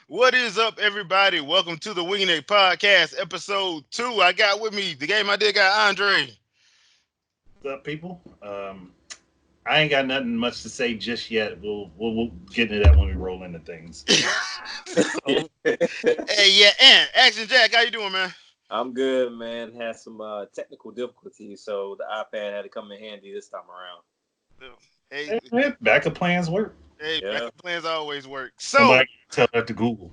What is up, everybody? Welcome to the Wingin podcast, episode 2. I got with me the game I did got Andre. What's up, people? I ain't got nothing much to say just yet. We'll get into that when we roll into things. So, hey, yeah, and Action Jack, how you doing, man? I'm good, man. Had some technical difficulties, so the iPad had to come in handy this time around. Hey, Hey, backup plans work. hey, Yeah. backup plans always work. So, Somebody tell that to Google.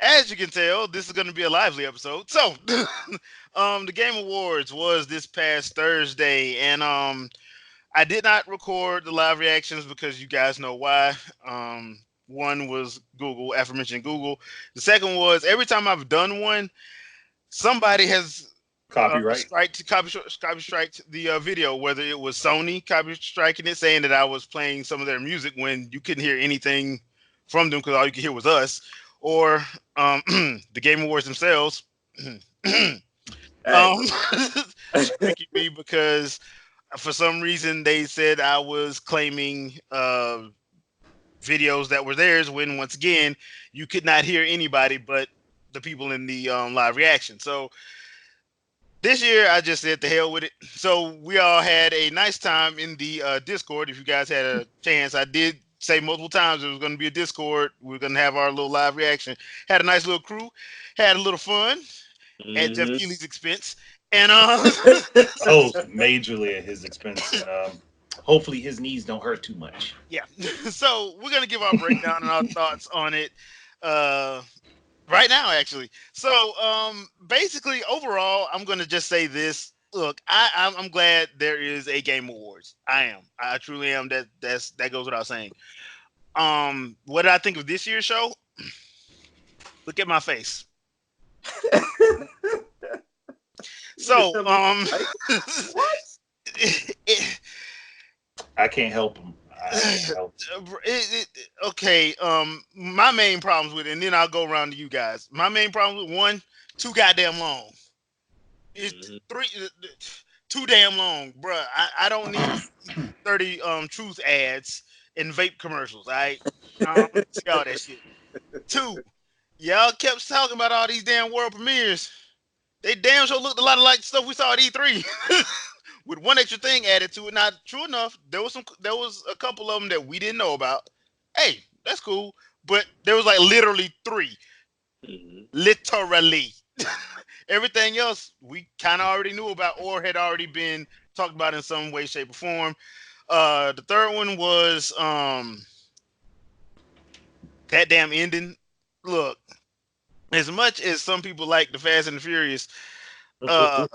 as you can tell, this is going to be a lively episode. So, the Game Awards was this past Thursday, and I did not record the live reactions because you guys know why. One was Google, aforementioned Google. The second was every time I've done one, somebody has Copyright. copy striked the video, whether it was Sony copy striking it, saying that I was playing some of their music when you couldn't hear anything from them because all you could hear was us, or the Game Awards themselves. Hey. Striking me because for some reason they said I was claiming videos that were theirs when once again you could not hear anybody but the people in the live reaction. So this year I just said the hell with it. So we all had a nice time in the Discord. If you guys had a chance, I did say multiple times it was going to be a Discord. We are going to have our little live reaction. Had a nice little crew, had a little fun at Jeff Mhm. Keighley's expense, and Oh, majorly at his expense. Hopefully his knees don't hurt too much. yeah. So we're gonna give our breakdown and our thoughts on it uh, right now, actually. So basically, overall, I'm gonna just say this. Look, I'm glad there is a Game Awards. I am. I truly am. That goes without saying. What did I think of this year's show? Look at my face. So What? it, I can't help him. I can't help okay. My main problems with it, and then I'll go around to you guys. My main problem with one, too goddamn long. It's Mhm. three, too damn long, bruh. I don't need 30 truth ads and vape commercials. I don't need to see all that shit. Two, y'all kept talking about all these damn world premieres. They damn sure looked a lot like stuff we saw at E3. With one extra thing added to it. Not true enough. There was a couple of them that we didn't know about. Hey, that's cool. But there was like literally three. Mhm. Literally. Everything else we kind of already knew about or had already been talked about in some way, shape, or form. The third one was that damn ending. Look, as much as some people like the Fast and the Furious, uh,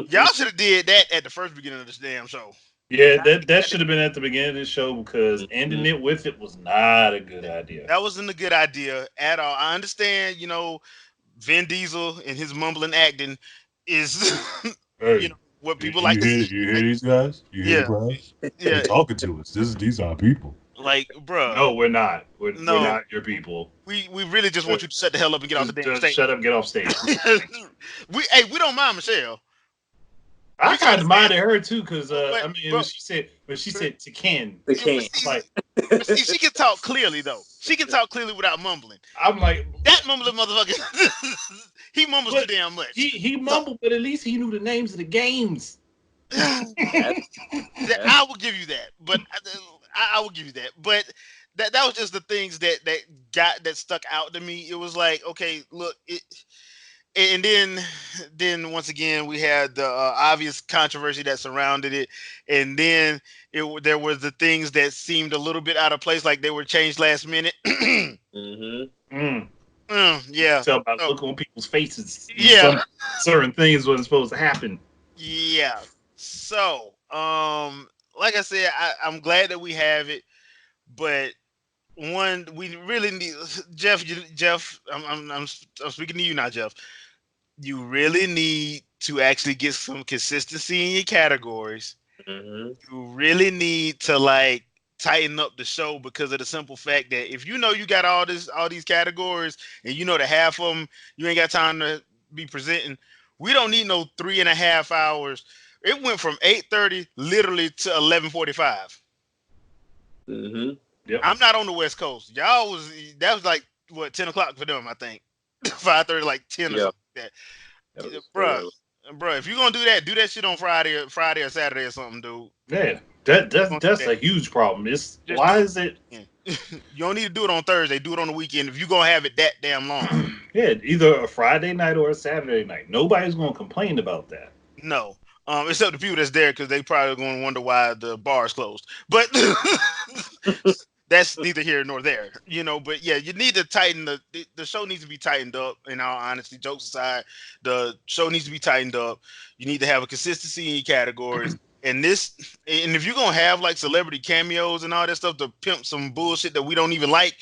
y'all should have did that at the first beginning of this damn show. Yeah, that should have been at the beginning of the show because ending Mhm. it with it was not a good idea. That wasn't a good idea at all. I understand, Vin Diesel and his mumbling acting is, Hey, what you people like to see. you hear these guys? You hear the Yeah, crowds? They're yeah. talking to us. These are our people. Like, bruh, No, we're not. We're no, not your people. we really just want Uh, you to shut the hell up and get off the damn just stage. shut up, get off stage. We don't mind Michelle. I We kind of understand, minded her too, because but I mean, bro, when she said to Ken, The yeah, king. I'm like, but see, she can talk clearly though. She can talk clearly without mumbling. I'm like, That mumbling motherfucker, he mumbles too but damn much. he So mumbled, but at least he knew the names of the games. That's, that's I will give you that, but I will give you that. But that was just the things that stuck out to me. It was like, okay, look, and then once again we had the obvious controversy that surrounded it, and then there was the things that seemed a little bit out of place, like they were changed last minute. mhm. Mm. You can Yeah. tell by the So look on people's faces. yeah, Some certain things wasn't supposed to happen. yeah. So like I said, I'm glad that we have it, but one we really need Jeff. I'm speaking to you now, Jeff. You really need to actually get some consistency in your categories. Mhm. You really need to like tighten up the show because of the simple fact that if you know you got all these categories and you know that half of them you ain't got time to be presenting, we don't need no 3.5 hours. It went from 8:30 literally to 11:45. Mhm. Yep. I'm not on the West Coast. That was like what 10 o'clock for them, I think. 5:30, like 10 or Yeah, something like that that. was very Bruh, early. bruh, if you're gonna do that shit on Friday or Saturday or something, dude. Yeah, Don't do that's that. a huge problem. It's Just do why it. is it? Yeah. You don't need to do it on Thursday. Do it on the weekend if you're gonna have it that damn long. Yeah, either a Friday night or a Saturday night. Nobody's gonna complain about that. No. Except the people that's there because they probably going to wonder why the bar is closed. But that's neither here nor there, But yeah, you need to tighten the show needs to be tightened up. In all honesty, jokes aside, the show needs to be tightened up. You need to have a consistency in your categories. And if you're gonna have like celebrity cameos and all that stuff to pimp some bullshit that we don't even like,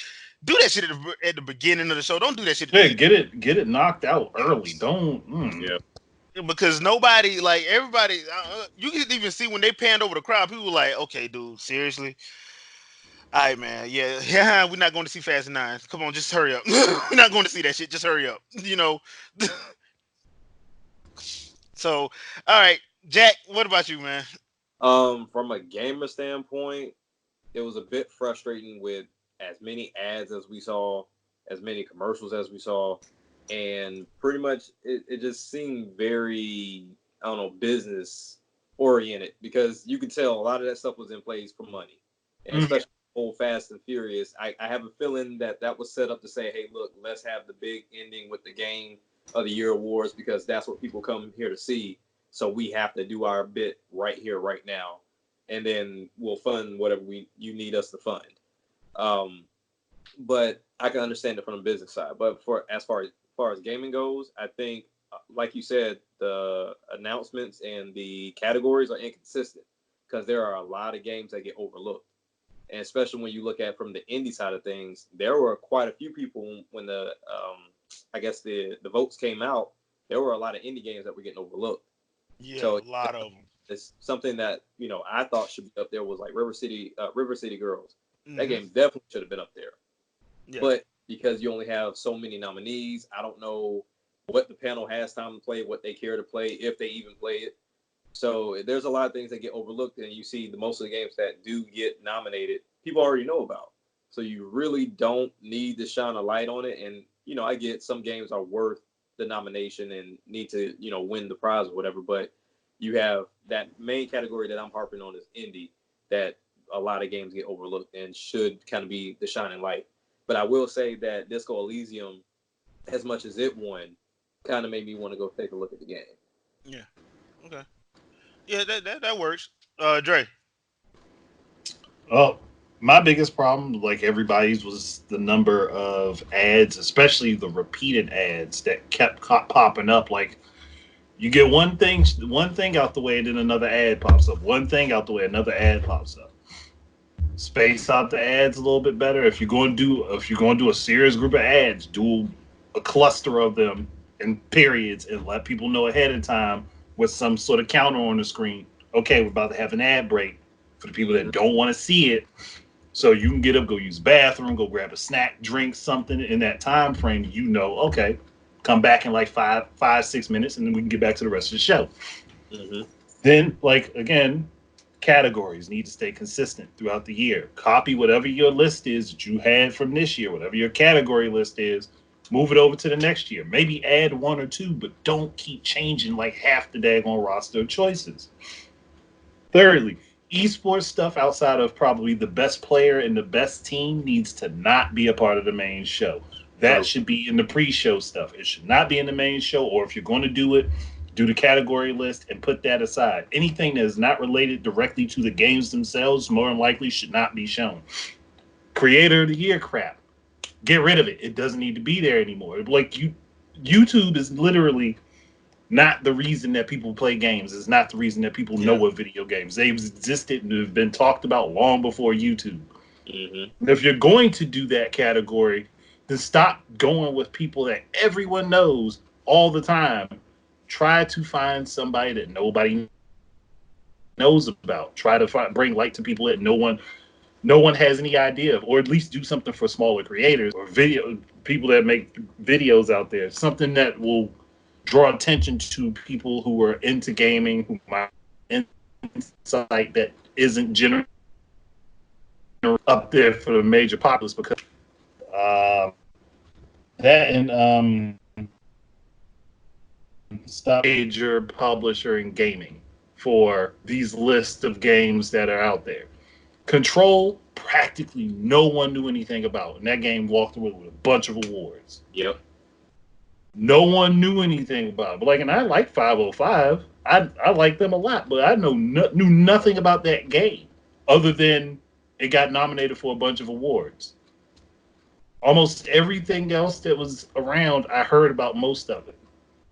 do that shit at the beginning of the show. Don't do that shit at the Yeah, end. get it knocked out early. Don't. Yeah, Because nobody, like everybody, you can even see when they panned over the crowd, people were like, "Okay, dude, seriously, all right, man, yeah, yeah, we're not going to see Fast and Nine. Come on, just hurry up. We're not going to see that shit. Just hurry up, So, all right, Jack, what about you, man? from a gamer standpoint, it was a bit frustrating with as many ads as we saw, as many commercials as we saw, and pretty much it just seemed very, I don't know, business oriented because you could tell a lot of that stuff was in place for money, and Mm. especially old Fast and Furious. I have a feeling that that was set up to say, hey, look, let's have the big ending with the Game of the Year awards because that's what people come here to see. So we have to do our bit right here, right now, and then we'll fund whatever you need us to fund. Um, but I can understand it from the business side. But for as far as gaming goes, I think, like you said, the announcements and the categories are inconsistent because there are a lot of games that get overlooked, and especially when you look at from the indie side of things, there were quite a few people when the I guess the votes came out. There were a lot of indie games that were getting overlooked. Yeah, So a lot of them. it's something that I thought should be up there was like River City Girls. That Hmm. game definitely should have been up there, Yeah, but because you only have so many nominees, I don't know what the panel has time to play, what they care to play, if they even play it. So there's a lot of things that get overlooked, and you see the most of the games that do get nominated, people already know about. So you really don't need to shine a light on it. And I get some games are worth the nomination and need to win the prize or whatever, but you have that main category that I'm harping on is indie that a lot of games get overlooked and should kind of be the shining light. But I will say that Disco Elysium, as much as it won, kind of made me want to go take a look at the game. yeah, okay, yeah, that works. Dre. Oh, my biggest problem, like everybody's, was the number of ads, especially the repeated ads that kept popping up. Like you get one thing out the way, then another ad pops up. One thing out the way, another ad pops up. Space out the ads a little bit better. If you're going to do a serious group of ads, do a cluster of them in periods and let people know ahead of time with some sort of counter on the screen. Okay, we're about to have an ad break for the people that Hmm. don't want to see it, so you can get up, go use the bathroom, go grab a snack, drink something in that time frame. Okay, come back in like 6 minutes, and then we can get back to the rest of the show. Hmm. Then, like again, categories need to stay consistent throughout the year. Copy whatever your list is that you had from this year, whatever your category list is. Move it over to the next year. Maybe add one or two, but don't keep changing like half the daggone roster of choices. Thirdly, esports stuff outside of probably the best player and the best team needs to not be a part of the main show. That True. should be in the pre-show stuff. It should not be in the main show, or if you're going to do it, do the category list and put that aside. Anything that is not related directly to the games themselves more than likely should not be shown. Creator of the year crap. Get rid of it. It doesn't need to be there anymore. YouTube is literally not the reason that people play games. It's not the reason that people know Yeah, what video games. They've existed and have been talked about long before YouTube. Hmm. If you're going to do that category, then stop going with people that everyone knows all the time. Try to find somebody that nobody knows about. Try to bring light to people that no one has any idea of, or at least do something for smaller creators or video people that make videos out there. Something that will draw attention to people who are into gaming, who might insight that isn't generated up there for the major populace because uh, that and stop major publisher in gaming for these lists of games that are out there. Control, practically no one knew anything about, and that game walked away with a bunch of awards. Yep. No one knew anything about it. But like, and I like 505. I like them a lot, but I knew nothing about that game other than it got nominated for a bunch of awards. Almost everything else that was around, I heard about most of it.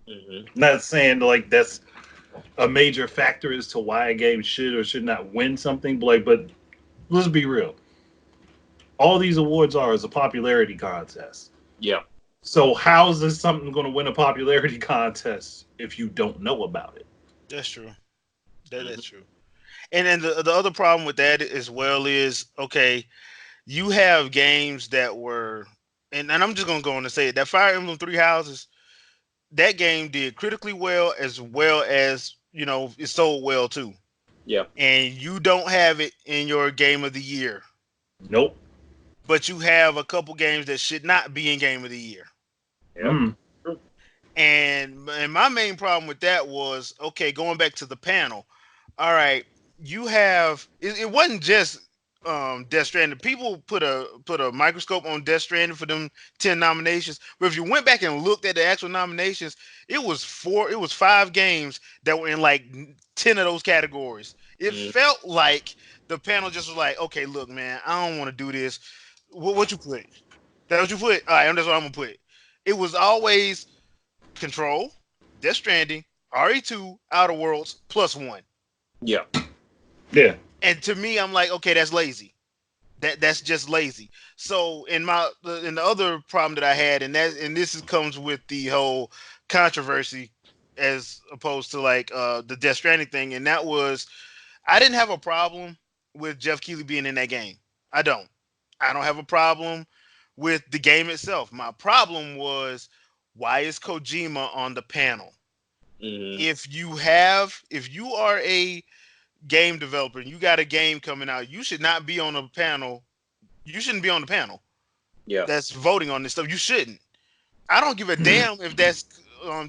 Mm-hmm. Not saying like that's a major factor as to why a game should or should not win something, but like, but let's be real. All these awards are is a popularity contest. Yeah. So how is this something going to win a popularity contest if you don't know about it? That's true. That's true. And then the other problem with that as well is, okay, you have games that were, and I'm just gonna go on and say it, that Fire Emblem Three Houses, that game did critically well as it sold well too. Yeah. And you don't have it in your game of the year, Nope. but you have a couple games that should not be in game of the year. Yep. Mm. And my main problem with that was, okay, going back to the panel. All right, you have it wasn't just Death Stranding. People put a microscope on Death Stranding for them 10 nominations. But if you went back and looked at the actual nominations, it was 5 games that were in like 10 of those categories. It felt like the panel just was like, okay, look, man, I don't want to do this. What you put? That what you put? All right, that's what I'm gonna put. It was always Control, Death Stranding, RE2, Outer Worlds, +1. Yeah. Yeah. And to me, I'm like, okay, that's lazy. That's just lazy. So in the other problem that I had, and this comes with the whole controversy as opposed to like the Death Stranding thing, and that was I didn't have a problem with Jeff Keighley being in that game. I don't. I don't have a problem with the game itself. My problem was, why is Kojima on the panel? Mm-hmm. If you are a game developer and you got a game coming out, you should not be on a panel. You shouldn't be on the panel Yeah. that's voting on this stuff. You shouldn't. I don't give a damn if that's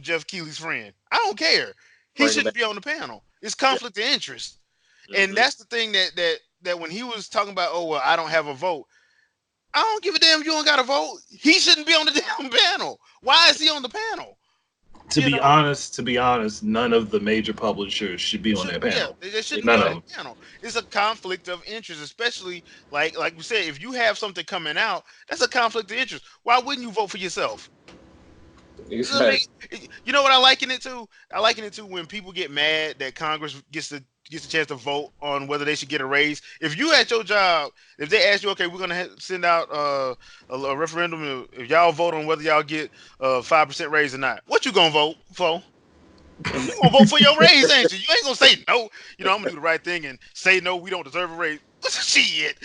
Jeff Keighley's friend. I don't care. He shouldn't be on the panel. It's conflict of interest. And that's the thing that when he was talking about, oh well, I don't have a vote. I don't give a damn if you don't got a vote. He shouldn't be on the damn panel. Why is he on the panel? To be honest, none of the major publishers should be on that panel. Yeah, they shouldn't None be of on them. that panel. It's a conflict of interest, especially like we said, if you have something coming out, that's a conflict of interest. Why wouldn't you vote for yourself? Exactly. You know what I liken it to? I liken it to when people get mad that Congress gets the chance to vote on whether they should get a raise. If you at your job, if they ask you, okay, we're gonna send out a referendum, if y'all vote on whether y'all get a 5% raise or not, what you gonna vote for? You gonna vote for your raise, ain't you? You ain't gonna say no. I'm gonna do the right thing and say no. We don't deserve a raise. Shit.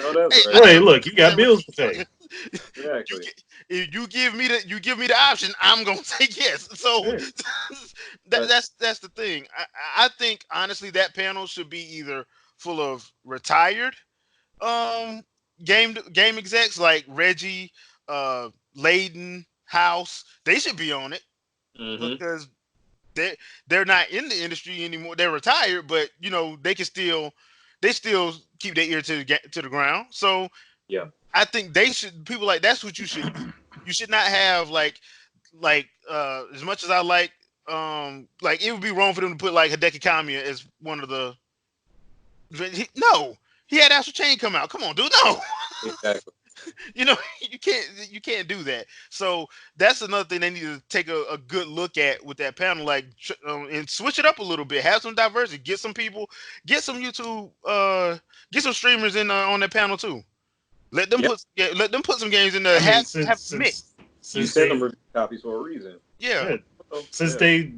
Oh, that's Hey, right. Hey, look, you got bills to pay. Exactly. If you give me the option, I'm gonna say yes. So Yeah. that's the thing. I think honestly that panel should be either full of retired game execs like Reggie, Layden, House. They should be on it Mm-hmm. because they're not in the industry anymore. They're retired, but they still keep their ear to the ground. So Yeah. I think they should people like that's what you should do. You should not have as much as I like it would be wrong for them to put like Hideki Kamiya as one of the no. He had Astral Chain come out. Come on, dude. No. Exactly. You can't do that. So that's another thing they need to take a good look at with that panel, like and switch it up a little bit. Have some diversity. Get some people. Get some YouTube. Get some streamers in on that panel too. Let them put some games in there. I mean, Have mix. You since send they, them review copies for a reason. Yeah. since they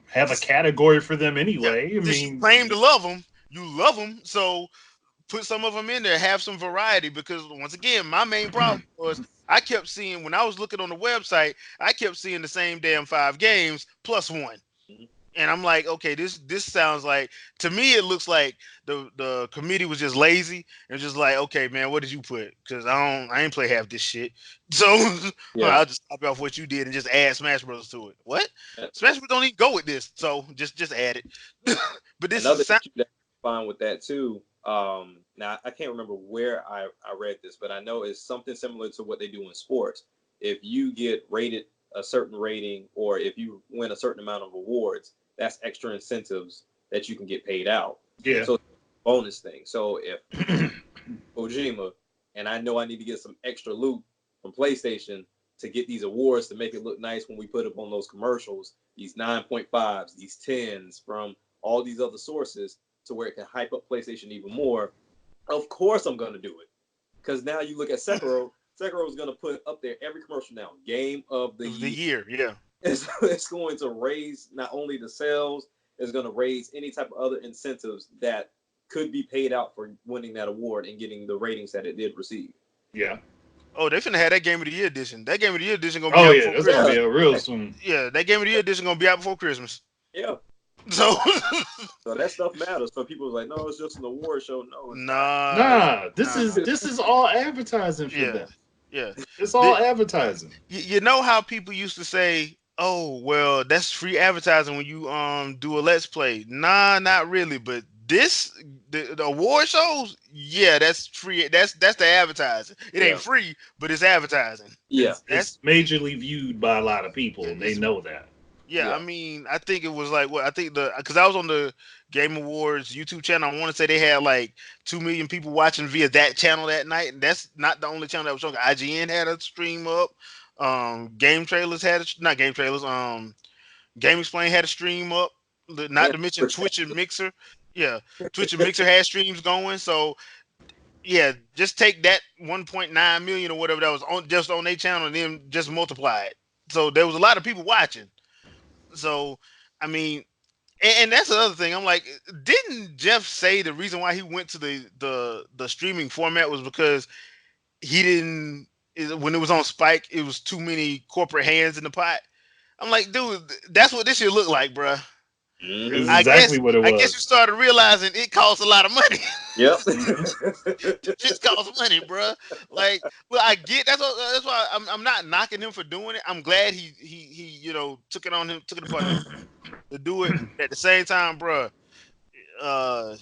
have a category for them anyway. I Since you mean, claim to love them, you love them. So put some of them in there. Have some variety because once again, my main problem was I kept seeing when I was looking on the website, I kept seeing the same damn 5 games +1. And I'm like, okay, this sounds like, to me it looks like the committee was just lazy and just like, okay, man, what did you put? Because I ain't play half this shit, so Yeah. I'll just copy off what you did and just add Smash Brothers to it. What? A- Smash Brothers don't even go with this, so just add it. But this Another is issue that I find with that too. Now I can't remember where I read this, but I know it's something similar to what they do in sports. If you get rated a certain rating, or if you win a certain amount of awards, that's extra incentives that you can get paid out. Yeah. So it's a bonus thing. So if Kojima, and I know I need to get some extra loot from PlayStation to get these awards to make it look nice when we put up on those commercials, these 9.5s, these 10s from all these other sources to where it can hype up PlayStation even more. Of course I'm going to do it. Because now you look at Sekiro, Sekiro is going to put up there every commercial now, game of the the year. year, yeah. It's going to raise not only the sales, it's going to raise any type of other incentives that could be paid out for winning that award and getting the ratings that it did receive. Yeah. Oh, they finna have that Game of the Year edition. That Game of the Year edition gonna be Oh out yeah, before that's gonna Christmas. be out real soon. Yeah, that Game of the Year edition gonna be out before Christmas. Yeah. So So that stuff matters. So people are like, no, it's just an award show. No, it's not. nah, Nah, this nah, is all advertising for yeah, them. yeah. It's all advertising. You know how people used to say, "Oh, well, that's free advertising when you do a let's play." Nah, not really. But this the award shows, yeah, that's free. That's the advertising. It ain't Yeah. free, but it's advertising. Yeah. It's majorly viewed by a lot of people, and they It's know that. Yeah, I Yeah. mean, I think it was like what I think because I was on the Game Awards YouTube channel. I want to say they had like 2 million people watching via that channel that night, and that's not the only channel that was showing. IGN had a stream up. Game Trailers had not Game Trailers. Game Explain had a stream up. Not And to mention Twitch and Mixer. Yeah, Twitch and Mixer had streams going. So yeah, just take that 1.9 million or whatever that was on just on their channel, and then just multiply it. So there was a lot of people watching. So, I mean, and that's the other thing. I'm like, didn't Jeff say the reason why he went to the streaming format was because he didn't when it was on Spike, it was too many corporate hands in the pot. I'm like, dude, that's what this should look like, bruh. It's mm-hmm. I exactly guess what it I guess you was. started realizing it costs a lot of money. Yep. Hmm. Shit costs money, bruh. Like, well, I get that's why I'm not knocking him for doing it. I'm glad he took it upon him to do it. At the same time, bruh, uh,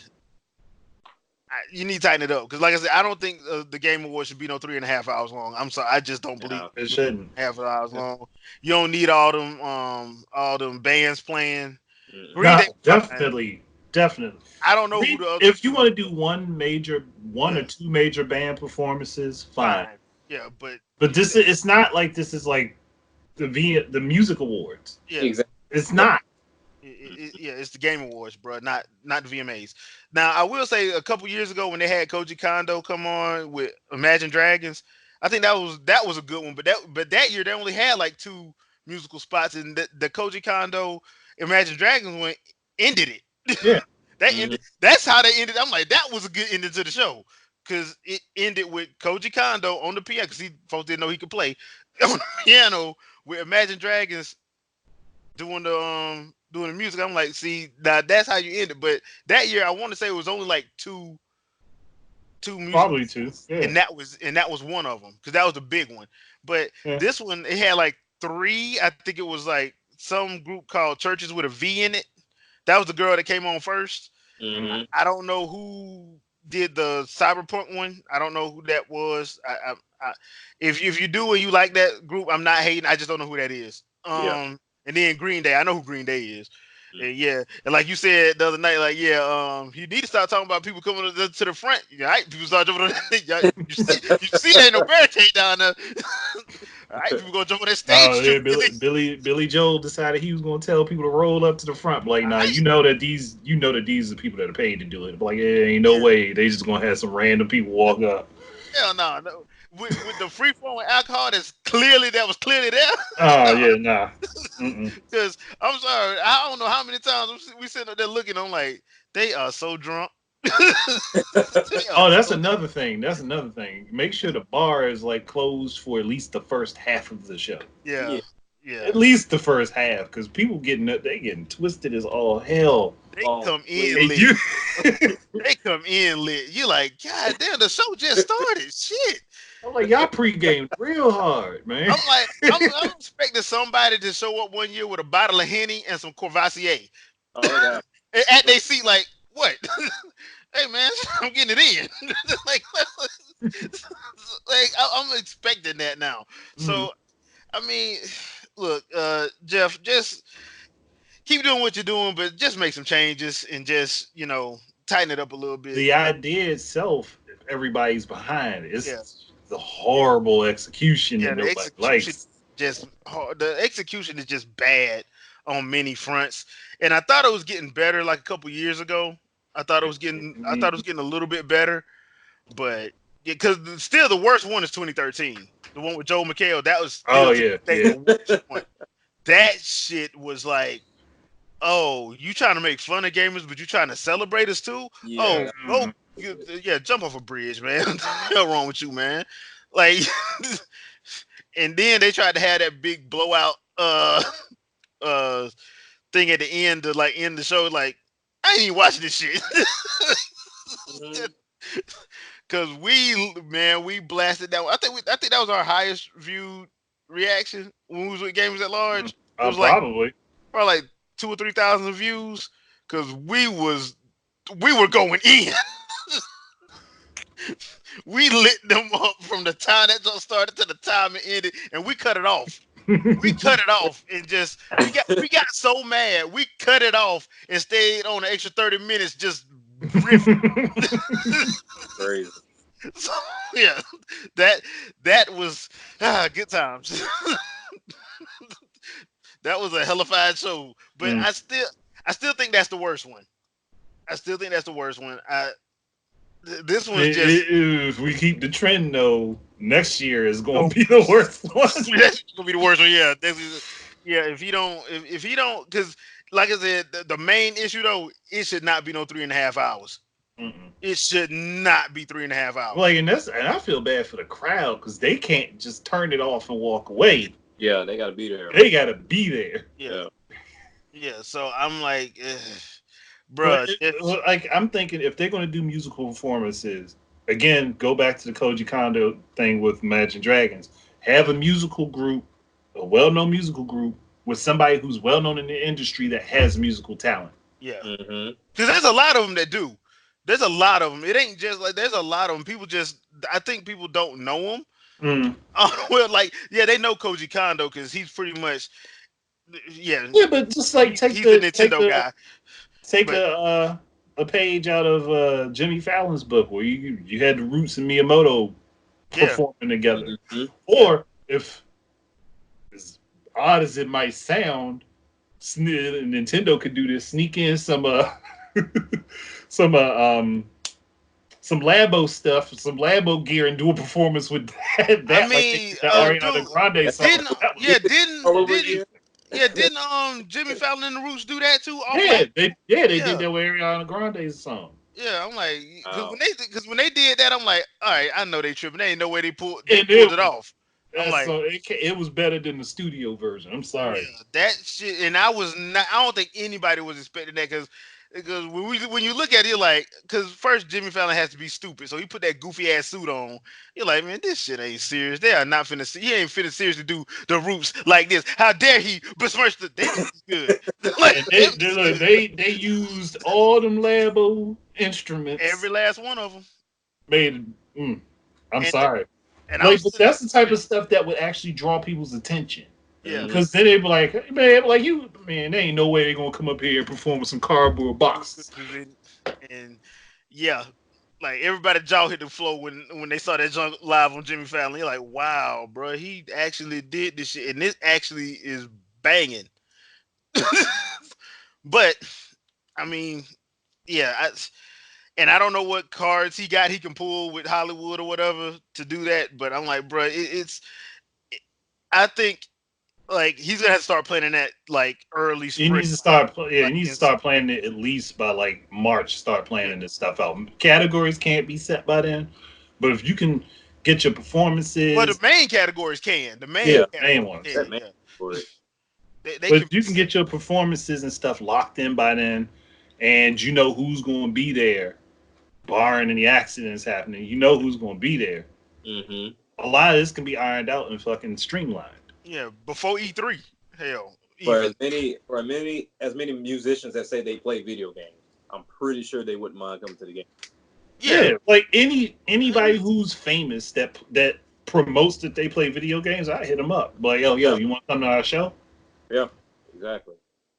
you need to tighten it up because, like I said, I don't think the Game Awards should be no 3.5 hours long. I'm sorry, I just don't believe Yeah. It shouldn't. half an hours long. You don't need all them bands playing. Mm-mm. Green Nah, Day, fine. definitely. I don't know who the other If you two. want to do one or Yeah, two major band performances, fine. fine. Yeah, but But it's not like this is like the music awards. yeah, Exactly. It's Yep. not. yeah, it's the Game Awards, bro, not the VMAs. Now, I will say a couple years ago when they had Koji Kondo come on with Imagine Dragons, I think that was a good one. But that year they only had like two musical spots, and the Koji Kondo Imagine Dragons one ended it. Yeah. That Mm-hmm. ended. That's how they ended. I'm like, that was a good ending to the show because it ended with Koji Kondo on the piano because folks didn't know he could play on the piano with Imagine Dragons doing the music. I'm like, see, now that's how you end it. But that year, I want to say it was only like two musical Probably two. spots, Yeah. and that was one of them because that was the big one. But Yeah. this one, it had like three. I think it was like some group called Churches with a V in it. That was the girl that came on first. Mm-hmm. I don't know who did the cyberpunk one. I don't know who that was. If you do and you like that group, I'm not hating. I just don't know who that is. Yeah. And then Green Day, I know who Green Day is. And yeah, and like you said the other night, like yeah, you need to start talking about people coming to the front. Yeah, right? People start jumping on that. You see, there ain't no barricade down there. All right, people gonna jump on that stage. Oh yeah, Billy Joel decided he was gonna tell people to roll up to the front. Like, nah, you know that these are the people that are paid to do it. But like, yeah, ain't no way they just gonna have some random people walk up. Hell no. With the free flowing alcohol that was clearly there. Oh No, yeah, nah. because I'm sorry, I don't know how many times we sitting up there looking. I'm like, they are so drunk. Oh, that's another thing. Make sure the bar is like closed for at least the first half of the show. Yeah, Yeah. Yeah, At least the first half, because people they getting twisted as all hell. they Oh, come in please. And lit. you, They come in lit. You like, God damn, the show just started. Shit. I'm like, y'all pre-gamed real hard, man. I'm like, I'm expecting somebody to show up one year with a bottle of Henny and some Courvoisier Oh god. at their seat. Like, what? Hey man, I'm getting it in. like, I'm expecting that now. Mhm. So, I mean, look, Jeff, just keep doing what you're doing, but just make some changes and just tighten it up a little bit. The idea itself, everybody's behind. Yeah, It's the horrible execution yeah. that The nobody execution likes. just the execution is just bad on many fronts, and I thought it was getting better like a couple years ago. I thought it was getting a little bit better, but because still the worst one is 2013, the one with Joe McHale. That was still Oh to yeah, this day yeah. the worst one. That shit was like, oh, you trying to make fun of gamers, but you trying to celebrate us too? Oh, Yeah. go, Mhm. yeah, jump off a bridge, man. What the hell wrong with you, man? Like, and then they tried to have that big blowout uh thing at the end to like end the show. Like, I ain't even watching this shit. Mhm. Cause we blasted that one. I think that was our highest viewed reaction when we was with Gamers at Large. It was like Probably. probably like 2 or 3 thousand views. Cause we were going in. We lit them up from the time that just started to the time it ended, and we cut it off. We cut it off and just we got so mad. We cut it off and stayed on an extra 30 minutes just riffing. Crazy. So yeah, that that was good times. That was a hellified show, but Mm. I still think that's the worst one. I still think that's the worst one. This one's just If we keep the trend though, next year is going oh, to be the worst one. that's gonna be the worst one. Yeah, yeah. If he don't, because like I said, the main issue though, it should not be no 3.5 hours. Mm-mm. It should not be 3.5 hours. Like, and I feel bad for the crowd because they can't just turn it off and walk away. Yeah, they gotta be there. They got to be there. Yeah, Yeah. yeah. So I'm like, But bruh, it's like, I'm thinking if they're going to do musical performances, again, go back to the Koji Kondo thing with Imagine Dragons. Have a musical group, a well-known musical group with somebody who's well-known in the industry that has musical talent. yeah. Mm-hmm. Because there's a lot of them that do. There's a lot of them. It ain't just like there's a lot of them. People just, I think people don't know them. Mm. Well, like, yeah, they know Koji Kondo because he's pretty much, yeah, Yeah, but just like he's a Nintendo guy. take But a page out of Jimmy Fallon's book where you had the Roots and Miyamoto yeah, performing together, Mm-hmm. or if as odd as it might sound, Nintendo could do this, sneak in some some some Lambo stuff, some Lambo gear, and do a performance with that I like they mean, did the Ariana dude, Grande song. didn't That was- yeah, All over again. didn't Jimmy Fallon and the Roots do that too? Off yeah, like, they yeah, did that with Ariana Grande's song. yeah. I'm like, Wow. because when they did that, I'm like, all right, I know they tripping. They ain't no way they And pulled it off. I'm that's like, so it was better than the studio version. I'm yeah, sorry. that shit, and I was not. I don't think anybody was expecting that because when you look at it, you're like, because first Jimmy Fallon has to be stupid, so he put that goofy ass suit on. You're like, man, this shit ain't serious. They are not finna. He ain't finna seriously do the Roots like this. How dare he besmirch the? They was good. Like And it was good. they used all them Lambo instruments. Every last one of them. Made I'm And sorry. I'm Like, but sitting. that's the type of stuff that would actually draw people's attention. Yeah. Because then they'd be like, hey, man, like you, man, there ain't no way they're gonna come up here and perform with some cardboard boxes. And yeah, like everybody jaw hit the floor when they saw that junk live on Jimmy Fallon. You're like, wow, bro, he actually did this shit, and this actually is banging. But I mean, yeah, and I don't know what cards he got he can pull with Hollywood or whatever to do that. But I'm like, bro, I think like he's gonna have to start playing in that like early He spring. needs to start, yeah, he Like needs to start playing it at least by like March. Start planning this stuff out. Categories can't be set by then, but if you can get your well, the performances, main categories can. The main yeah, main categories ones. can, Man. yeah. for it. They But can. you can get your performances and stuff locked in by then, and you know who's going to be there, barring any accidents happening. You know who's going to be there. Mm-hmm. A lot of this can be ironed out and fucking streamlined. Yeah, before E3. Hell, For even. as many musicians that say they play video games, I'm pretty sure they wouldn't mind coming to the game. Yeah. Yeah, like anybody who's famous that promotes that they play video games, I hit them up. Like, yo, Yeah. you want to come to our show? Yeah, exactly.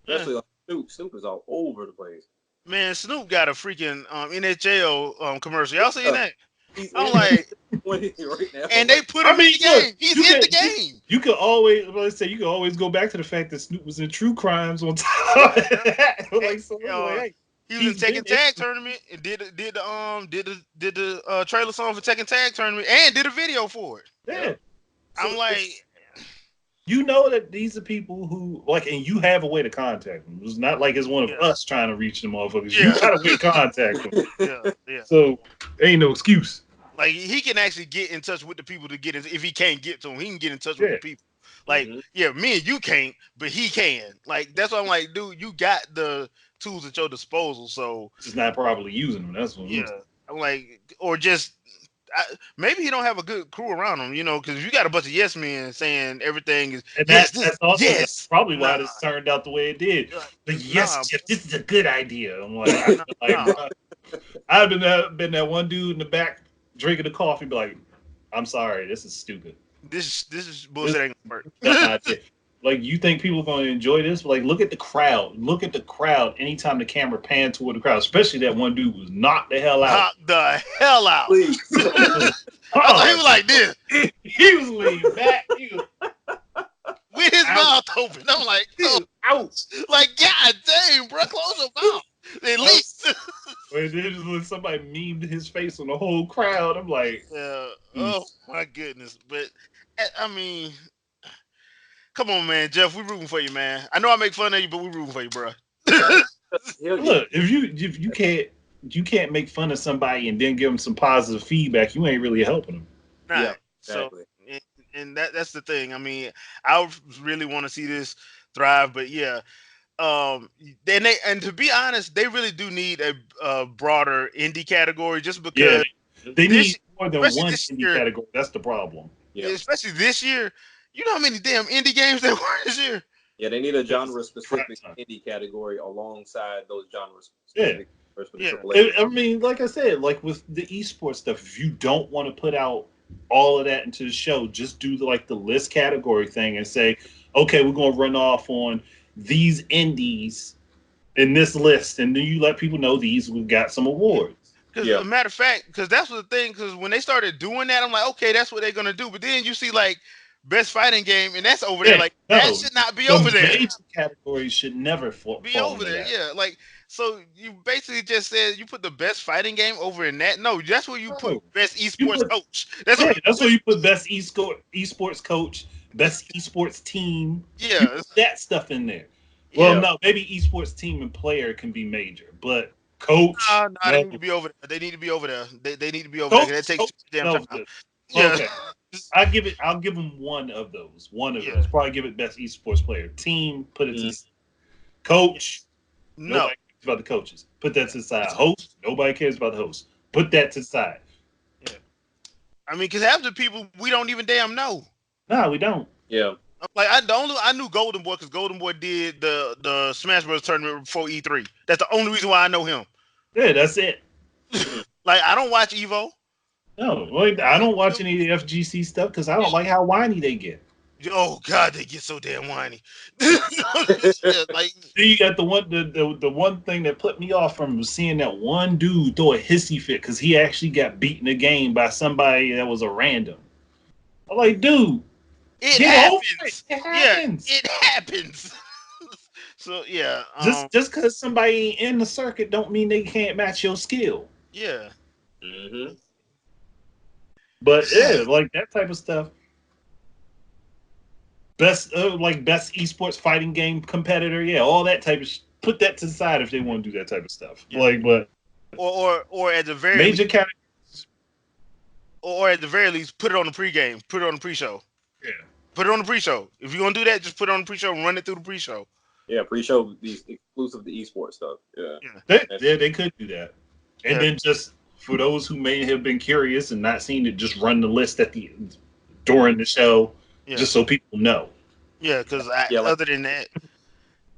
Yeah. Especially like Snoop. Snoop is all over the place. Man, Snoop got a freaking NHL commercial. Y'all seen Yeah. that? He's I'm in like, right now. and they Right? put I him in mean, the look, game. He's you in can the game. you can always let's say you can always go back to the fact that Snoop was in True Crimes on top of that. Like, so like, hey, He was in he's been Tekken Tag Tournament and did the trailer song for Tekken Tag Tournament and did a video for it. yeah. So I'm like, you know that these are people who like, and you have a way to contact them. It's not like it's one of Yeah. us trying to reach them motherfuckers. Yeah. You got a way to contact them. yeah. So ain't no excuse. Like he can actually get in touch with the people to get in, if he can't get to them, he can get in touch with Yeah. the people. Like, Mhm. yeah, me and you can't, but he can. Like that's why I'm like, dude, you got the tools at your disposal. So Just not properly using them. That's what. yeah, I'm like, or just maybe he don't have a good crew around him, you know, because you got a bunch of yes men saying everything is And yes, that's also yes, probably why nah, this turned out the way it did. like, But yes, nah, Chip, this is a good idea. I'm like, nah. bro, I've been that one dude in the back drinking the coffee, be like, I'm sorry, this is stupid. This is bullshit. Ain't gonna Dumb work. idea. Like, you think people are going to enjoy this? Like, look at the crowd. Look at the crowd anytime the camera panned toward the crowd, especially that one dude was knocked the hell out. Knock the hell out. Please. I thought he was like this He was leaning back. He was with his Ouch. mouth open. I'm like, oh, out. like God dang, bro, close your mouth. At least. When when somebody memed his face on the whole crowd, I'm like, Yeah. Oh my goodness. But I mean, come on, man, Jeff. We rooting for you, man. I know I make fun of you, but we rooting for you, bro. Hell yeah. look, if you can't make fun of somebody and then give them some positive feedback, you ain't really helping them. Nah. Yeah, So, exactly. and that's the thing. I mean, I really want to see this thrive, but yeah. And to be honest, they really do need a broader indie category, just Yeah, because they this, need more than especially one this indie year, category. That's the problem. Yeah. especially this year. You know how many damn indie games there were this year? Yeah, they need a genre specific Crap ton. indie category alongside those genre Yeah. specific for the Yeah. AAA. I mean, like I said, like with the esports stuff, if you don't want to put out all of that into the show, just do the list category thing and say, okay, we're gonna run off on these indies in this list, and then you let people know these we got some awards. Because Yeah. a matter of fact, because that's the thing. Because when they started doing that, I'm like, okay, that's what they're gonna do. But then you see like best fighting game, and that's over there. Yeah, Like no, that should not be the over there. major categories should never fall Be over into there, that. yeah. Like so, you basically just said you put the best fighting game over in that. No, that's where you No. put best You esports put- coach. That's Yeah, what. that's where you put best esports coach, best esports team. You Yeah, put that stuff in there. yeah. Well, no, maybe esports team and player can be major, but coach, Nah, they no. need to be over there. They need to be over there. They need to be over there. 'Cause that takes Coach, too damn no, time. good. Yeah. Okay. I'll give them one of those. One of Yeah. those. Probably give it best esports player. Team, put it Mhm. to coach. No. Nobody cares about the coaches. Put that to the side. Host. Nobody cares about the host. Put that to the side. I mean, because half the people we don't even damn know. No, we don't. Yeah. Like I knew Golden Boy because Golden Boy did the Smash Bros tournament before E3. That's the only reason why I know him. Yeah, that's it. Like I don't watch Evo. No, like, I don't watch any of the FGC stuff because I don't like how whiny they get. Oh God, they get so damn whiny. Yeah, like Then you got the one thing that put me off from seeing that one dude throw a hissy fit because he actually got beaten a game by somebody that was a random. I'm like, dude, it get over happens. it. It happens. Yeah, it happens. So yeah, Just because somebody ain't in the circuit don't mean they can't match your skill. yeah. Mm-hmm. But yeah, like that type of stuff. Best esports fighting game competitor, yeah, all that type of put that to the side if they want to do that type of stuff. Yeah. Like, but Or at the very major or at the very least, put it on the pregame, put it on the pre-show. Yeah. Put it on the pre-show. If you're gonna do that, just put it on the pre-show and run it through the pre-show. Yeah, pre-show these exclusive to esports stuff. Yeah. Yeah, They could do that, and yeah, then just for those who may have been curious and not seen it, just run the list at the during the show, yeah, just so people know. yeah. Because Yeah, like other than that,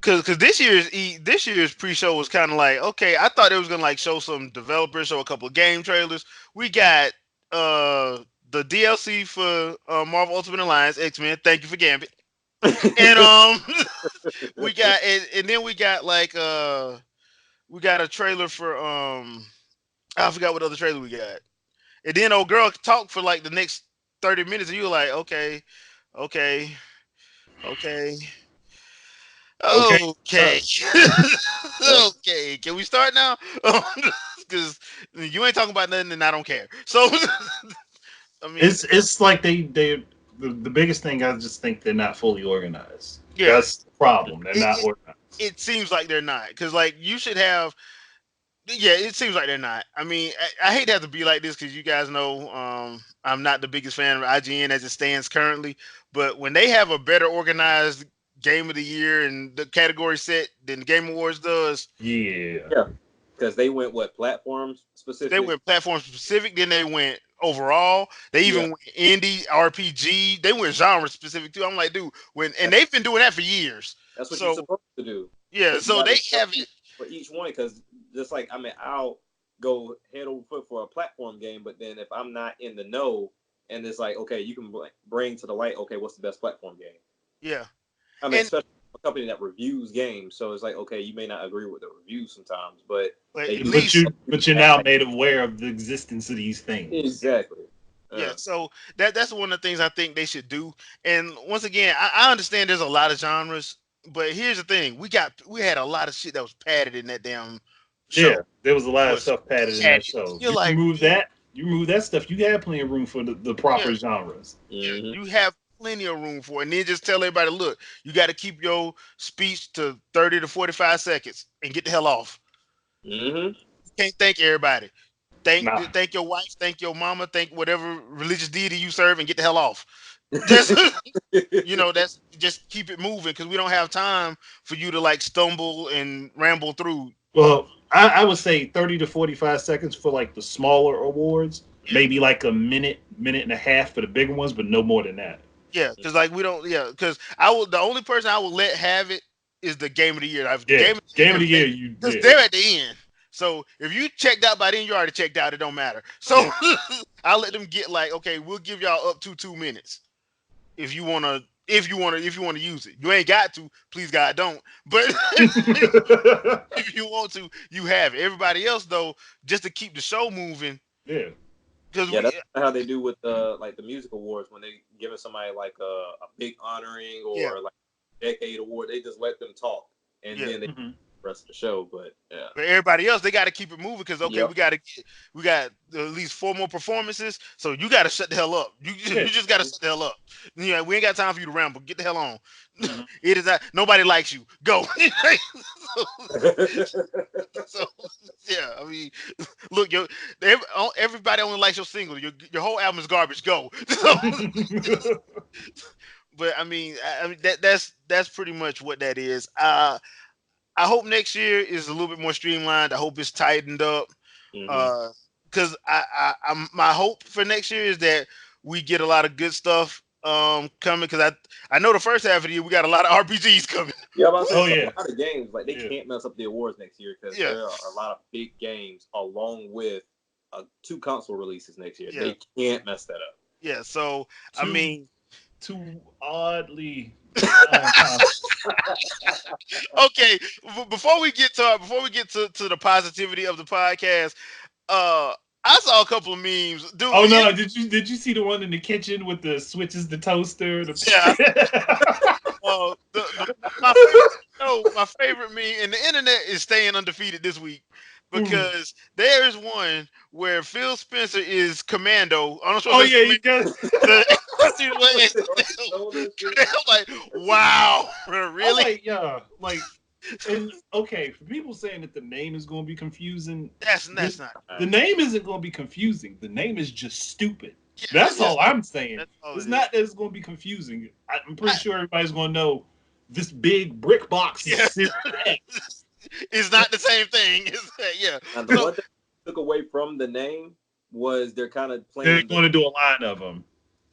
because this year's pre-show was kind of like, okay, I thought it was gonna like show some developers, show a couple of game trailers. We got uh the DLC for Marvel Ultimate Alliance X-Men. Thank you for Gambit. And we got and then we got like we got a trailer for I forgot what other trailer we got. And then old girl talked for like the next 30 minutes, and you were like, okay, okay, okay, Okay, so okay, okay. Can we start now? Because you ain't talking about nothing, and I don't care. So, I mean, it's like the biggest thing. I just think they're not fully organized. yeah, That's the problem. They're it, not it, organized. it seems like they're not. Because like you should have. Yeah, it seems like they're not. I mean, I hate to have to be like this because you guys know I'm not the biggest fan of IGN as it stands currently. But when they have a better organized game of the year and the category set than the Game Awards does, Yeah. yeah, because they went what platforms they specific? went platform specific. Then they went overall. They even Yeah, went indie RPG. They went genre specific too. I'm like, dude, and they've been doing that for years. that's what you're So supposed to do. yeah, Because you so got they to have it. for each one. Because just like I'll go head over foot for a platform game, but then if I'm not in the know, and it's like, okay, you can bring to the light, okay, what's the best platform game? Yeah, I mean, and especially a company that reviews games, so it's like, okay, you may not agree with the reviews sometimes, but but they at do least But you're now made aware of the existence of these things. exactly. yeah, so that's one of the things I think they should do. And once again, I understand there's a lot of genres, but here's the thing: we had a lot of shit that was padded in that damn Yeah, show. there was a lot of Was stuff padded in that padded. show. You're like, You remove that stuff, you had plenty of room for the yeah, proper genres. yeah, Hmm. you have plenty of room for it. And then just tell everybody, look, you got to keep your speech to 30 to 45 seconds and get the hell off. Hmm. You can't thank everybody. Nah. Thank your wife, thank your mama, thank whatever religious deity you serve, and get the hell off. That's that's just keep it moving because we don't have time for you to like stumble and ramble through. Well, I would say 30 to 45 seconds for like the smaller awards. Yeah, Maybe like a minute and a half for the bigger ones, but no more than that. yeah, because like we don't, yeah, because I will. The only person I will let have it is the game of the year. I've Yeah. game of the Game of year the year, you because did. they're at the end. So if you checked out by then, you already checked out. It don't matter. So Yeah. I'll let them get like, okay, we'll give y'all up to 2 minutes if you wanna. If you wanna use it, you ain't got to. Please God, don't. But if you want to, you have it. Everybody else though, just to keep the show moving, Yeah. because Yeah, we, that's how they do with the like the music awards when they giving somebody like a big honoring yeah, or like decade award. They just let them talk and yeah. then they Mhm. the rest of the show. But yeah, But everybody else, they got to keep it moving because okay, yep. we got at least 4 more performances, so you got to shut the hell up. You Yeah. just got to shut the hell up. Yeah, we ain't got time for you to ramble. Get the hell on. Mhm. It is not. Nobody likes you. Go. So yeah, I mean, look, everybody only likes your single. Your whole album is garbage. Go. So, but I mean that's pretty much what that is. I hope next year is a little bit more streamlined. I hope it's tightened up. Hmm. Because my hope for next year is that we get a lot of good stuff coming. Because I know the first half of the year we got a lot of RPGs coming. Yeah, I'm about to say Oh it's yeah. a lot of games. Like they Yeah. can't mess up the awards next year because Yeah, there are a lot of big games along with two console releases next year. yeah, They can't mess that up. yeah. So I Too mean, too oddly time. okay. Before we get to the positivity of the podcast, uh, I saw a couple of memes, dude. Oh no! Did you see the one in the kitchen with the switches, the toaster? Yeah. The... My favorite, my favorite meme, and the internet is staying undefeated this week because there is one where Phil Spencer is Commando. Arnold Oh Schwarzenegger's yeah, you got. The, All that shit. I'm like, wow, I'm really? like, yeah, like, and okay, for people saying that the name is going to be confusing, That's not. the name isn't going to be confusing. The name is just stupid. That's Yeah, all I'm saying. that's all It's it is. not that it's going to be confusing. I'm I, pretty sure everybody's going to know this big brick box is yeah, Series X. it's not the same thing. Yeah. Now, the So one thing I took away from the name was they're kind of They're playing the going to do a line of them.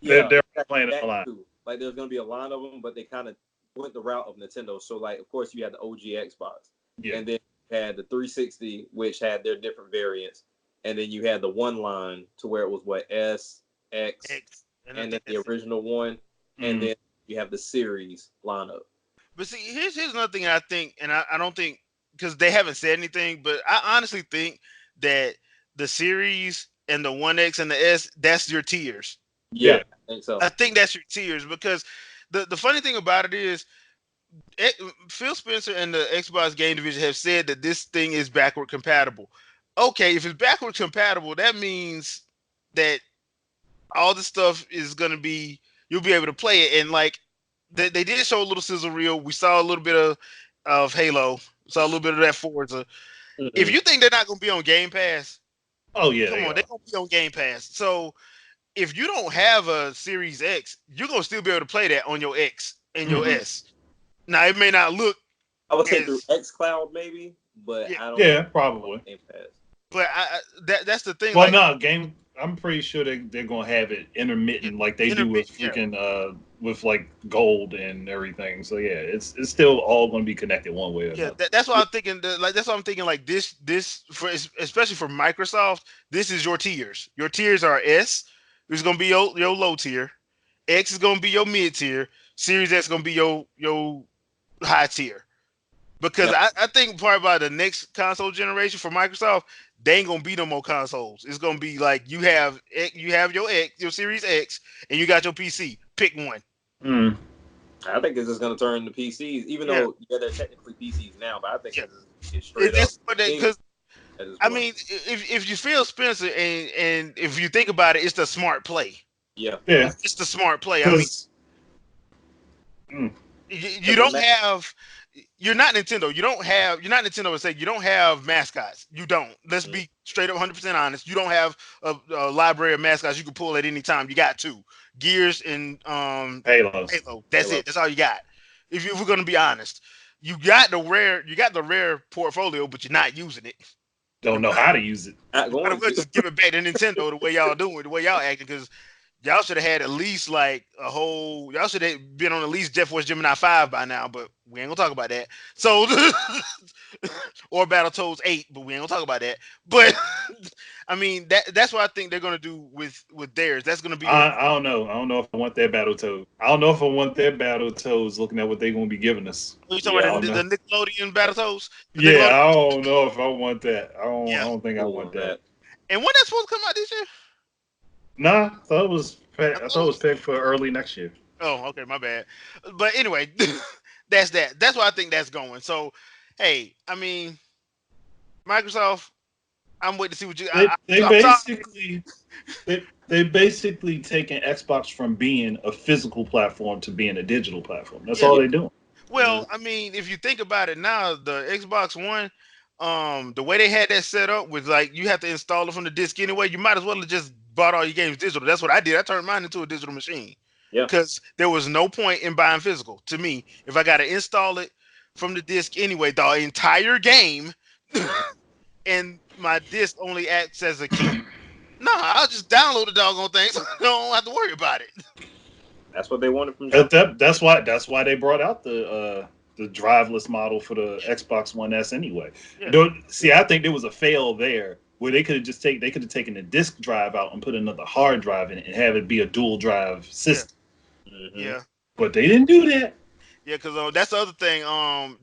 yeah They're that, playing a that line. too. Like there's gonna be a line of them, but they kind of went the route of Nintendo. So like, of course, you had the OG Xbox, Yeah. and then you had the 360, which had their different variants, and then you had the one line to where it was what S, X, X, and I and then think the that's it. original one, and Mm. then you have the series lineup. But see, here's another thing I think, and I don't think because they haven't said anything, but I honestly think that the series and the One X and the S, that's your tiers. Yeah, Yeah. I think so. I think that's your tiers because the funny thing about it is Phil Spencer and the Xbox game division have said that this thing is backward compatible. Okay, if it's backward compatible, that means that all the stuff is gonna be you'll be able to play it. And like they did show a little sizzle reel. We saw a little bit of Halo. Saw a little bit of that Forza. If Hmm. you think they're not gonna be on Game Pass, Oh, yeah, come they on, they're are. gonna be on Game Pass. So if you don't have a Series X, you're gonna still be able to play that on your X and your Hmm. S. Now it may not look I would say through as XCloud maybe, but yeah, I don't know Yeah, about probably. Game Pass. but that's the thing. Well, Like no, game. I'm pretty sure they're gonna have it yeah, intermittent, like they do with intermittent, yeah, freaking with like gold and everything. So yeah, it's still all gonna be connected one way or yeah. another. That's why I'm thinking. Like that's why I'm thinking. Like this for especially for Microsoft, this is your tiers. Your tiers are S, which is gonna be your low tier. X is gonna be your mid tier. Series X is gonna be your high tier. Because Now, I think probably by the next console generation for Microsoft, they ain't gonna be no more consoles. It's gonna be like you have your X, your Series X, and you got your PC. Pick one. Mm. I think it's just going to turn to PCs, even Yeah, though yeah, they're technically PCs now, but I think yeah. it's just gonna get straight up That's what gaming because at this I point. mean, if you feel Spencer and if you think about it, it's the smart play. Yeah, Yeah, It's the smart play. I mean, because mm, you because don't have you're not Nintendo and say you don't have mascots. You don't. Let's be straight up 100% honest. You don't have a library of mascots you can pull at any time. You got two Gears and Halos Halo. That's Halo. it. That's all you got. If we're gonna be honest, you got the rare portfolio, but you're not using it. don't know how to use it. Not Might as going well to. just give it back to Nintendo the way y'all doing, the way y'all acting, because y'all should have had at least like a whole. Y'all should have been on at least Jet Force Gemini 5 by now, but we ain't gonna talk about that. So, or Battletoads 8, but we ain't gonna talk about that. But I mean, that's what I think they're gonna do with theirs. That's gonna be your. I don't know. I don't know if I want that Battletoad. I don't know if I want that Battletoads. Looking at what they're gonna be giving us, You talking Yeah, I about don't the know. Nickelodeon Battletoads? The Yeah, Nickelodeon. I don't know if I want that. I don't. I Yeah. don't think I cool want on that. that. And when that's supposed to come out this year? Nah, I thought it was. I I thought thought it it was was. picked for early next year. Oh, okay, my bad. But anyway, that's that. That's why I think that's going. So, hey, I mean, Microsoft. I'm waiting to see what you. They I'm sorry. basically they basically taking Xbox from being a physical platform to being a digital platform. That's Yeah. all Yeah. they doing. Hmm. Well, I mean, if you think about it now, the Xbox One, the way they had that set up with like you have to install it from the disc anyway. You might as well have just bought all your games digital. That's what I did. I turned mine into a digital machine Yeah. because there was no point in buying physical. To me, if I got to install it from the disc anyway, the entire game, and my disc only acts as a key. No, I'll just download the doggone thing, so I don't have to worry about it. That's what they wanted from jump. That's why they brought out the driveless model for the Yeah, Xbox One S anyway. yeah, Don't see. I think there was a fail there where they could have taken the disk drive out and put another hard drive in it and have it be a dual drive yeah, system. Hmm. yeah. But they didn't do that. Yeah, because that's the other thing.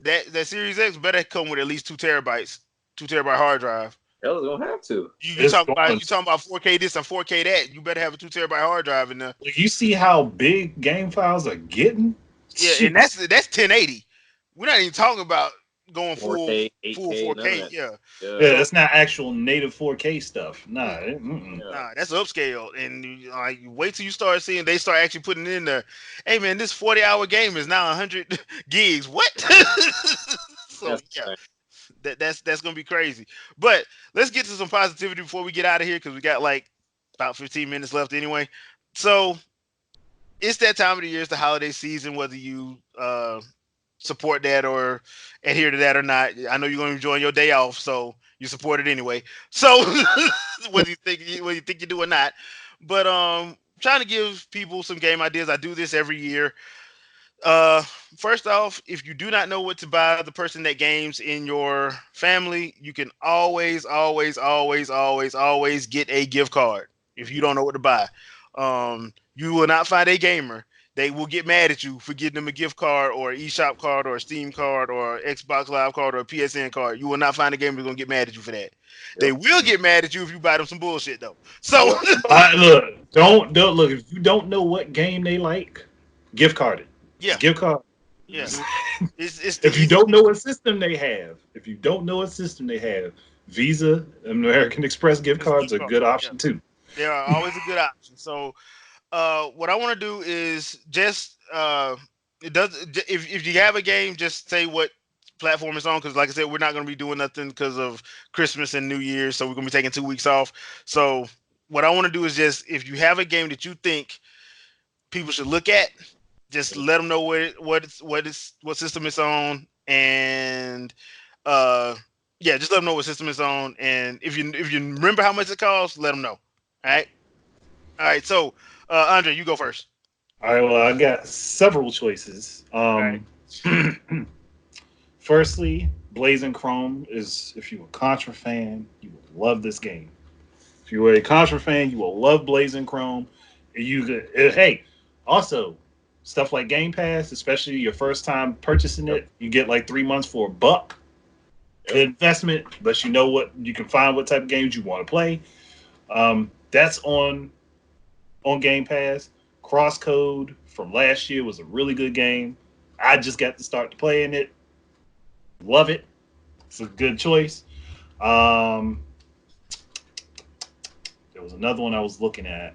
That Series X better come with at least 2 terabytes, 2 terabyte hard drive. Hell is gonna have to. It's going. You talking about 4K this and 4K that. You better have a 2 terabyte hard drive in there. Like, you see how big game files are getting? Yeah, and Shoot. that's 1080. We're not even talking about going 4K, full 8K, none of 4K. that. Yeah, Yeah. Yeah, so that's not actual native 4K stuff. mm, Nah. Mm-mm. Yeah. nah, that's upscale. And like, you wait till you start seeing they start actually putting in there. Hey man, this 40-hour game is now 100 gigs. What? So That's yeah. the thing. That's gonna be crazy. But let's get to some positivity before we get out of here because we got like about 15 minutes left anyway. So it's that time of the year. It's the holiday season. Whether you support that or adhere to that or not, I know you're going to enjoy your day off, so you support it anyway. So whether you think you do or not, but trying to give people some game ideas. I do this every year. Uh, First off, if you do not know what to buy the person that games in your family, you can always get a gift card. If you don't know what to buy, you will not find a gamer. They will get mad at you for getting them a gift card or an eShop card or a Steam card or an Xbox Live card or a PSN card. You will not find a gamer that's gonna get mad at you for that. They Yep. will get mad at you if you buy them some bullshit though. So Yep. Look, don't look. If you don't know what game they like, gift card it. yeah, Gift card. yeah, Mhm. it's the If you easiest don't thing. know what system they have, Visa and American Express gift It's a cards gift are a card. good Yeah, option too. they are always a good option. So what I want to do is just it does if you have a game, just say what platform it's on because, like I said, we're not going to be doing nothing because of Christmas and New Year's, so we're going to be taking 2 weeks off. So what I want to do is just if you have a game that you think people should look at, just let them know what system it's on, and uh yeah, just let them know what system it's on, and if you remember how much it costs, let them know. All right. So Andre, you go first. All right, well, I got several choices. All right. Firstly, Blazing Chrome is if you're a Contra fan, you will love this game. If you were a Contra fan, you will love Blazing Chrome. You could, hey, also stuff like Game Pass, especially your first time purchasing Yep. it, you get like 3 months for $1. Yep. Good investment, but you know what you can find what type of games you want to play. That's on Game Pass. Crosscode from last year was a really good game. I just got to start playing it. Love it. It's a good choice. Um, there was another one I was looking at.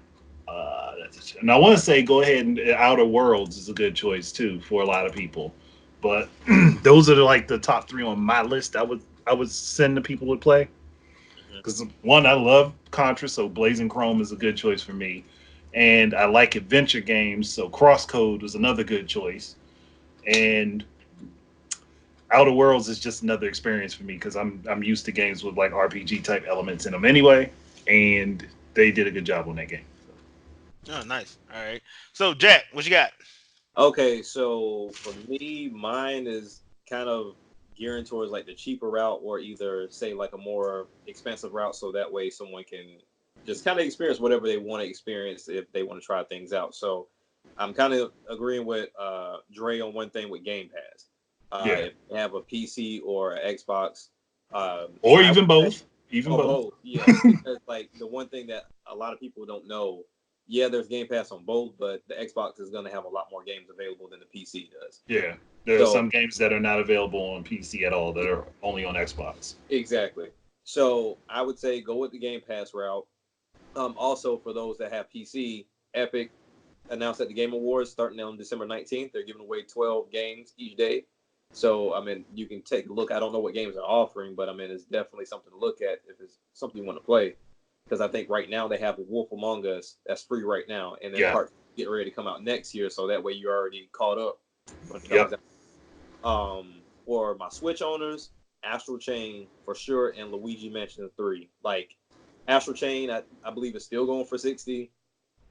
And I want to say go ahead and Outer Worlds is a good choice too for a lot of people. But those are like the top three on my list. I would send the people to play Mhm. because one, I love Contra, so Blazing Chrome is a good choice for me, and I like adventure games, so Crosscode was another good choice, and Outer Worlds is just another experience for me because I'm used to games with like RPG type elements in them anyway, and they did a good job on that game. Oh, nice. All right. So Jack, what you got? Okay, so for me, mine is kind of gearing towards like the cheaper route, or either say like a more expensive route, so that way someone can just kind of experience whatever they want to experience if they want to try things out. So I'm kind of agreeing with Dre on one thing with Game Pass. Yeah, If you have a PC or an Xbox, or I would even say, both, even or both. both, yeah, because like the one thing that a lot of people don't know, yeah, there's Game Pass on both, but the Xbox is going to have a lot more games available than the PC does. Yeah, there are So some games that are not available on PC at all that are only on Xbox. exactly. So I would say go with the Game Pass route. Also for those that have PC, Epic announced at the Game Awards starting on December 19th, they're giving away 12 games each day. So I mean, you can take a look. I don't know what games they're offering, but I mean, it's definitely something to look at if it's something you want to play. Because I think right now they have the Wolf Among Us that's free right now, and then Yeah. part getting ready to come out next year. So that way you're already caught up when it comes Yep. out. For my Switch owners, Astral Chain for sure, and Luigi Mansion 3. Like Astral Chain, I believe it's still going for 60.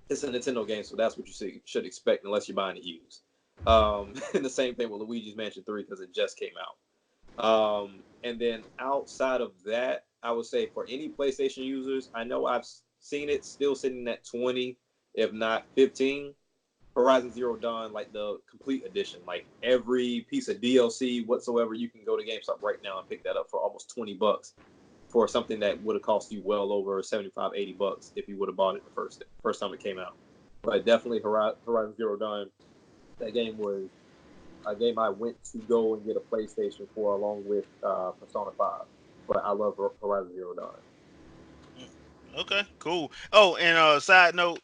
It's a Nintendo game, so that's what you should expect unless you're buying it used. And the same thing with Luigi's Mansion 3 because it just came out. And then outside of that, I would say for any PlayStation users, I know I've seen it still sitting at 20, if not 15. Horizon Zero Dawn, like the complete edition, like every piece of DLC whatsoever, you can go to GameStop right now and pick that up for almost $20 for something that would have cost you well over 75, $80 if you would have bought it the first time it came out. But definitely Horizon Zero Dawn, that game was a game I went to go and get a PlayStation for along with Persona 5. But I love Horizon Zero Dawn. Okay, cool. Oh, and side note,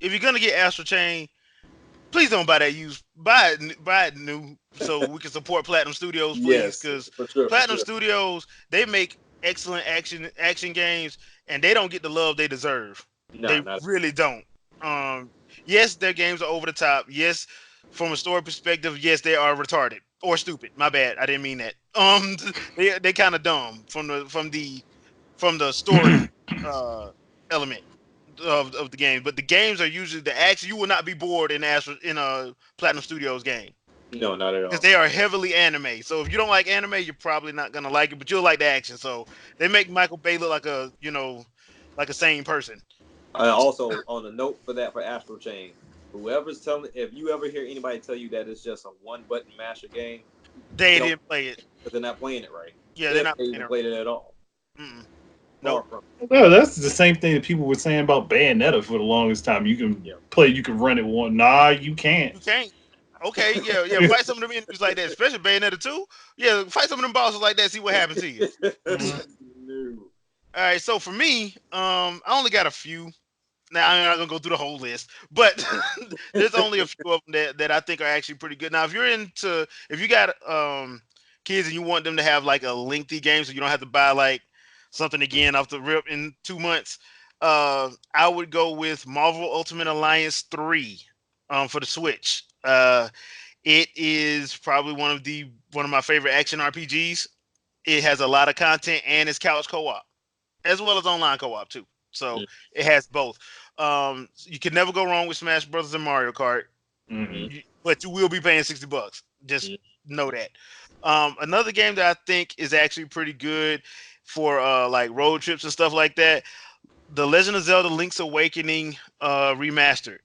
if you're gonna get Astral Chain, please don't buy that used. Buy it new, so we can support Platinum Studios, please, Yes, because for sure, for Platinum sure. Studios they make excellent action games, and they don't get the love they deserve. No, They not really don't. Yes, their games are over the top. Yes, from a story perspective, yes, they are retarded or stupid. My bad, I didn't mean that. They kind of dumb from the story element of the game. But the games are usually the action. You will not be bored in a Platinum Studios game no, not at because all. they are heavily anime. So if you don't like anime, you're probably not gonna like it. But you'll like the action. So they make Michael Bay look like like a sane person. Also, on the note for that for Astral Chain, whoever's telling, if you ever hear anybody tell you that it's just a one button masher game, They they don't, didn't play it. because they're not playing it right. Yeah, They they're haven't not even playing it. played it at all. Mm-mm. Far Nope. from. No, that's the same thing that people were saying about Bayonetta for the longest time. You can Yeah. play, you can run it one. Nah, you can't. You can't. Okay, yeah, yeah. Fight some of them enemies like that, especially Bayonetta 2. Yeah, fight some of them bosses like that. See what happens to you. Mhm. No. All right, so for me, I only got a few. Now I'm not gonna go through the whole list, but there's only a few of them that I think are actually pretty good. Now, if you got kids and you want them to have like a lengthy game, so you don't have to buy like something again off the rip in 2 months, I would go with Marvel Ultimate Alliance 3 for the Switch. It is probably one of my favorite action RPGs. It has a lot of content and it's couch co-op as well as online co-op too. So Mm, it has both. You can never go wrong with Smash Brothers and Mario Kart, mm, Mhm. but you will be paying $60. Just mm. know that. Another game that I think is actually pretty good for like road trips and stuff like that. The Legend of Zelda: Link's Awakening remastered.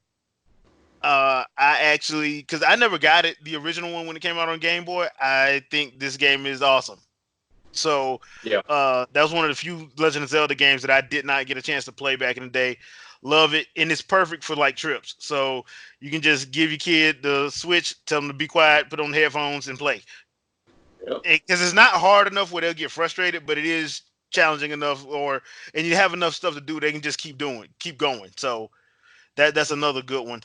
I actually, because I never got it, the original one when it came out on Game Boy. I think this game is awesome. So Yeah. that was one of the few Legend of Zelda games that I did not get a chance to play back in the day. Love it, and it's perfect for like trips. So you can just give your kid the Switch, tell them to be quiet, put on the headphones, and play. Yep. Because it's not hard enough where they'll get frustrated, but it is challenging enough, and you have enough stuff to do, they can just keep going. So that's another good one.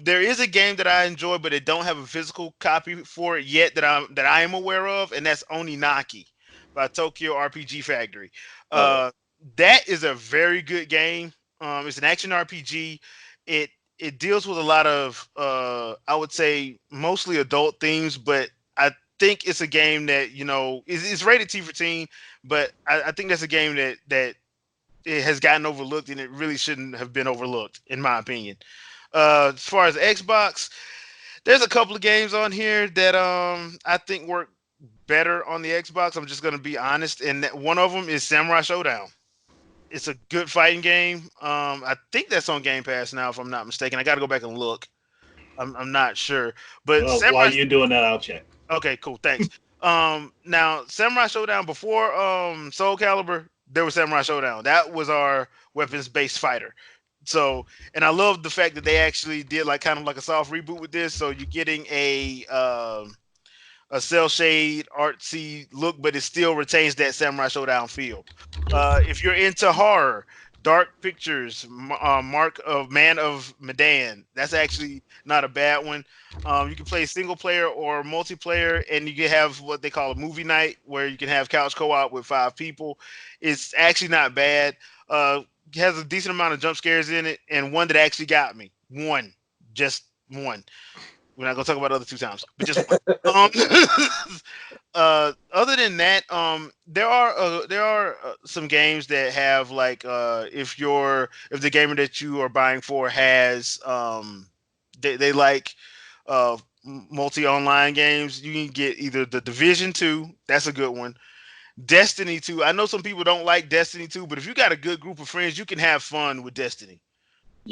There is a game that I enjoy, but it don't have a physical copy for it yet that I am aware of, and that's Oninaki by Tokyo RPG Factory. Okay. Uh, that is a very good game. It's an action RPG. It it deals with a lot of I would say mostly adult themes, but I think it's a game that it's rated T for teen, but I think that's a game that it has gotten overlooked and it really shouldn't have been overlooked in my opinion. As far as Xbox, there's a couple of games on here that I think work better on the Xbox. I'm just gonna be honest, and one of them is Samurai Showdown. It's a good fighting game. I think that's on Game Pass now, if I'm not mistaken. I got to go back and look. I'm not sure, but Well, while Samurai. you're doing that, I'll check. Okay, cool. Thanks. Now Samurai Showdown before Soul Calibur, there was Samurai Showdown. That was our weapons-based fighter. So, and I love the fact that they actually did like kind of like a soft reboot with this. So you're getting a cell shade artsy look, but it still retains that Samurai Showdown feel. If you're into horror, Dark Pictures, Mark of Man of Medan, that's actually not a bad one. You can play single player or multiplayer, and you can have what they call a movie night, where you can have couch co-op with 5 people. It's actually not bad. It has a decent amount of jump scares in it, and one that actually got me. Just one. We're not gonna talk about the other 2 times, but just one. Um, other than that, there are some games that have like if the gamer that you are buying for has they like multi online games, you can get either the Division 2, that's a good one. Destiny 2. I know some people don't like Destiny 2, but if you got a good group of friends, you can have fun with Destiny.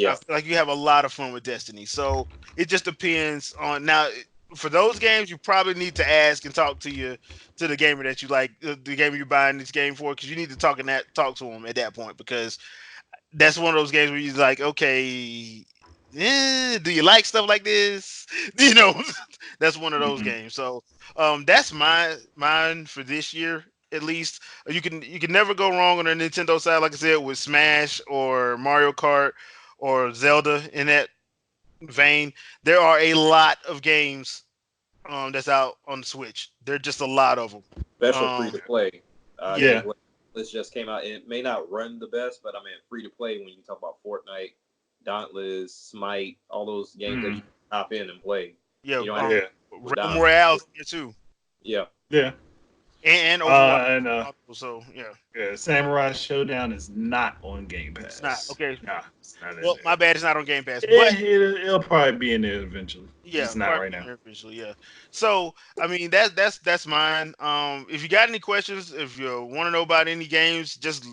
I Yeah. feel like you have a lot of fun with Destiny. So it just depends on now. For those games, you probably need to ask and talk to the gamer that you like, the gamer you're buying this game for, because you need to talk to them at that point, because that's one of those games where you're like, okay, do you like stuff like this? You know, that's one of those Mhm. games. So that's mine for this year at least. You can never go wrong on the Nintendo side, like I said, with Smash or Mario Kart or Zelda in that vein. There are a lot of games that's out on the Switch. There are just a lot of them. Special free Um, to play. I yeah, can't Yeah, wait. This just came out. It may not run the best, but I mean, free to play when you talk about Fortnite, Dauntless, Smite, all those games that you Mm, hop in and play. Yeah, You don't have to yeah, with Realm Dom. Royale's here too, Yeah. yeah. and Overwatch. And So yeah, yeah, Samurai Showdown is not on Game it's not Pass. okay. Nah, it's not in Well, there. my bad, it's not on Game Pass, but It'll probably be in there eventually. yeah, Just not probably right now. there eventually. Yeah. So I mean, that's mine. If you got any questions, if you want to know about any games, just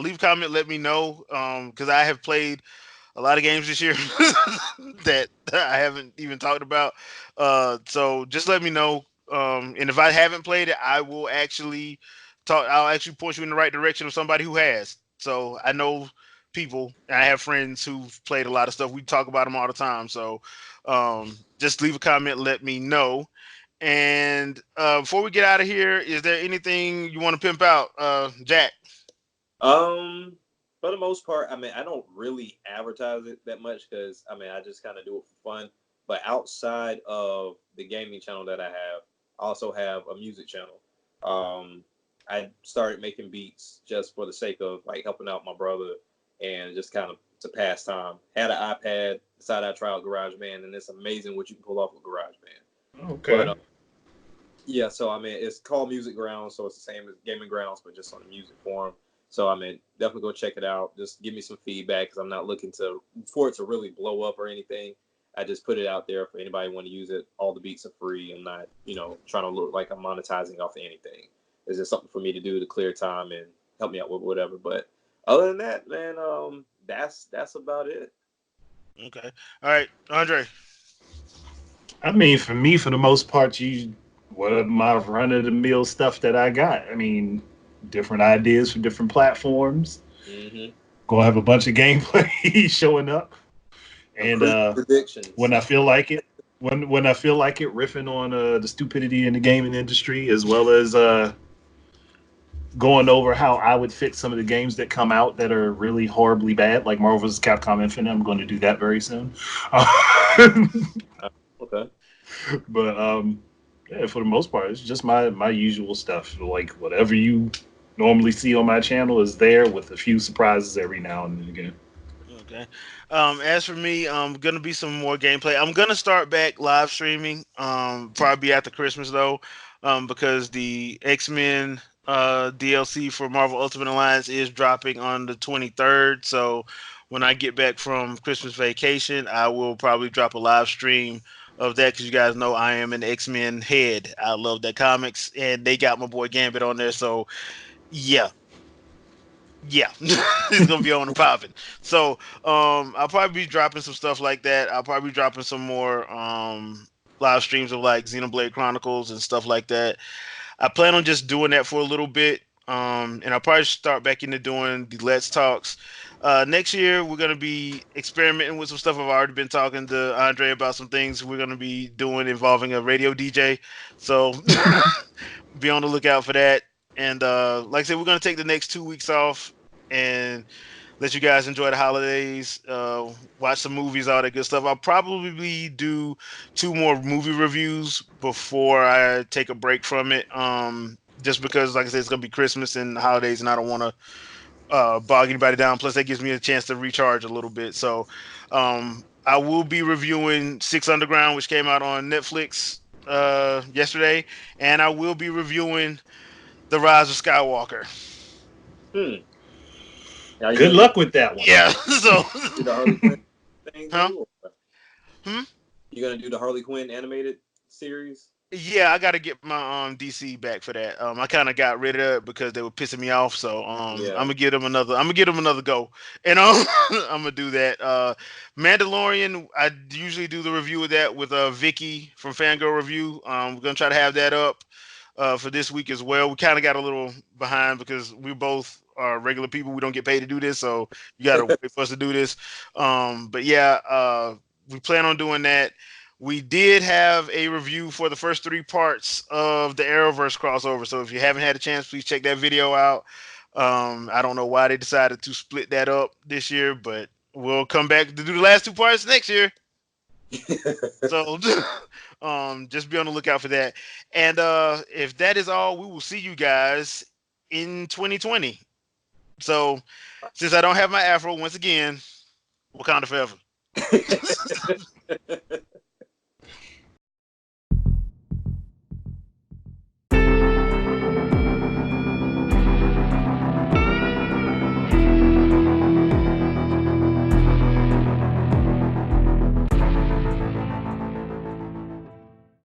leave a comment. Let me know. Because I have played a lot of games this year that I haven't even talked about. So just let me know. And if I haven't played it, I will actually talk. I'll actually point you in the right direction of somebody who has. So I know people. And I have friends who've played a lot of stuff. We talk about them all the time. So just leave a comment. Let me know. And before we get out of here, is there anything you want to pimp out, Jack? Um, for the most part, I mean, I don't really advertise it that much because I mean, I just kind of do it for fun. But outside of the gaming channel that I have, I also have a music channel. Um, I started making beats just for the sake of like helping out my brother and just kind of to pass time. Had an iPad, decided I try out GarageBand, and it's amazing what you can pull off with GarageBand. But Okay. yeah, so I mean, it's called Music Grounds, so it's the same as Gaming Grounds, but just on the music forum. So I mean, definitely go check it out. Just give me some feedback because I'm not looking to for it to really blow up or anything. I just put it out there for anybody who want to use it. All the beats are free. I'm not, trying to look like I'm monetizing off of anything. It's just something for me to do to clear time and help me out with whatever. But other than that, man, that's about it. Okay. All right, Andre. I mean, for me, for the most part, what are my run of the mill stuff that I got? I mean, different ideas for different platforms. Mm-hmm. Gonna have a bunch of gameplay showing up, Some and crazy when predictions. I feel like it, when I feel like it, riffing on the stupidity in the gaming industry, as well as going over how I would fix some of the games that come out that are really horribly bad, like Marvel vs. Capcom Infinite. I'm going to do that very soon. Uh, okay. But yeah, for the most part, it's just my usual stuff. Like whatever you normally see on my channel is there, with a few surprises every now and then again. Okay. As for me, gonna be some more gameplay. I'm gonna start back live streaming. Probably after Christmas though, because the X-Men DLC for Marvel Ultimate Alliance is dropping on the 23rd. So when I get back from Christmas vacation, I will probably drop a live stream of that because you guys know I am an X-Men head. I love that comics, and they got my boy Gambit on there. So yeah, yeah, it's gonna be on and popping. So I'll probably be dropping some stuff like that. I'll probably be dropping some more live streams of like Xenoblade Chronicles and stuff like that. I plan on just doing that for a little bit. And I'll probably start back into doing the Let's Talks. Next year, we're going to be experimenting with some stuff. I've already been talking to Andre about some things we're going to be doing involving a radio DJ. So be on the lookout for that. And like I said, we're going to take the next 2 weeks off and let you guys enjoy the holidays, watch some movies, all that good stuff. I'll probably do two more movie reviews before I take a break from it. Just because, like I said, it's gonna be Christmas and holidays, and I don't want to bog anybody down. Plus, that gives me a chance to recharge a little bit. So, I will be reviewing Six Underground, which came out on Netflix yesterday, and I will be reviewing The Rise of Skywalker. Hmm. Are you Good gonna luck with that one. Yeah. So, do the Harley Quinn thing huh? too? Or Hmm? you gonna do the Harley Quinn animated series? Yeah, I got to get my DC back for that. I kind of got rid of it because they were pissing me off. So I'm Yeah. gonna give them another. I'm gonna give them another go. And I'm gonna do that. Mandalorian. I usually do the review of that with Vicky from Fangirl Review. We're gonna try to have that up for this week as well. We kind of got a little behind because we both are regular people. We don't get paid to do this, so you got to wait for us to do this. But yeah, we plan on doing that. We did have a review for the first three parts of the Arrowverse crossover. So if you haven't had a chance, please check that video out. I don't know why they decided to split that up this year, but we'll come back to do the last two parts next year. So just be on the lookout for that. And if that is all, we will see you guys in 2020. So since I don't have my afro, once again, Wakanda forever.